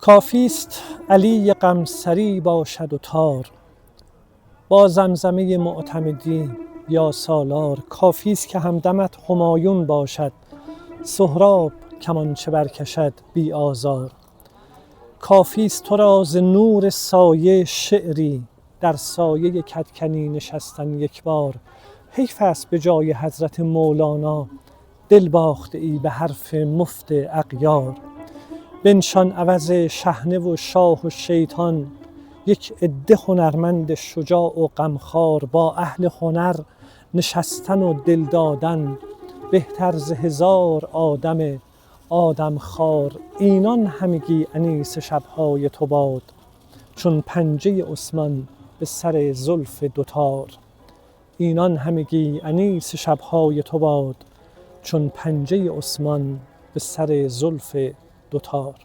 کافیست علی غمسری باشد و تار، با زمزمه معتمدی یا سالار. کافیست که همدمت همایون باشد، سهراب کمانچه برکشد بی آزار. کافیست تو را ز نور سایه شعری، در سایه کدکنی نشستن یک بار. حیف است به جای حضرت مولانا، دل باخته ای به حرف مفت اغیار. بنشان عوض شحنه و شاه و شیطان، یک عده هنرمند شجاع و غمخوار. با اهل هنر نشستن و دل دادن، بهتر ز هزار آدم آدم خوار. اینان همگی انیس شبهای تو باد، چون پنجه عثمان به سر زلف دوتار. اینان همگی انیس شبهای تو باد، چون پنجه عثمان به سر زلف دوتار.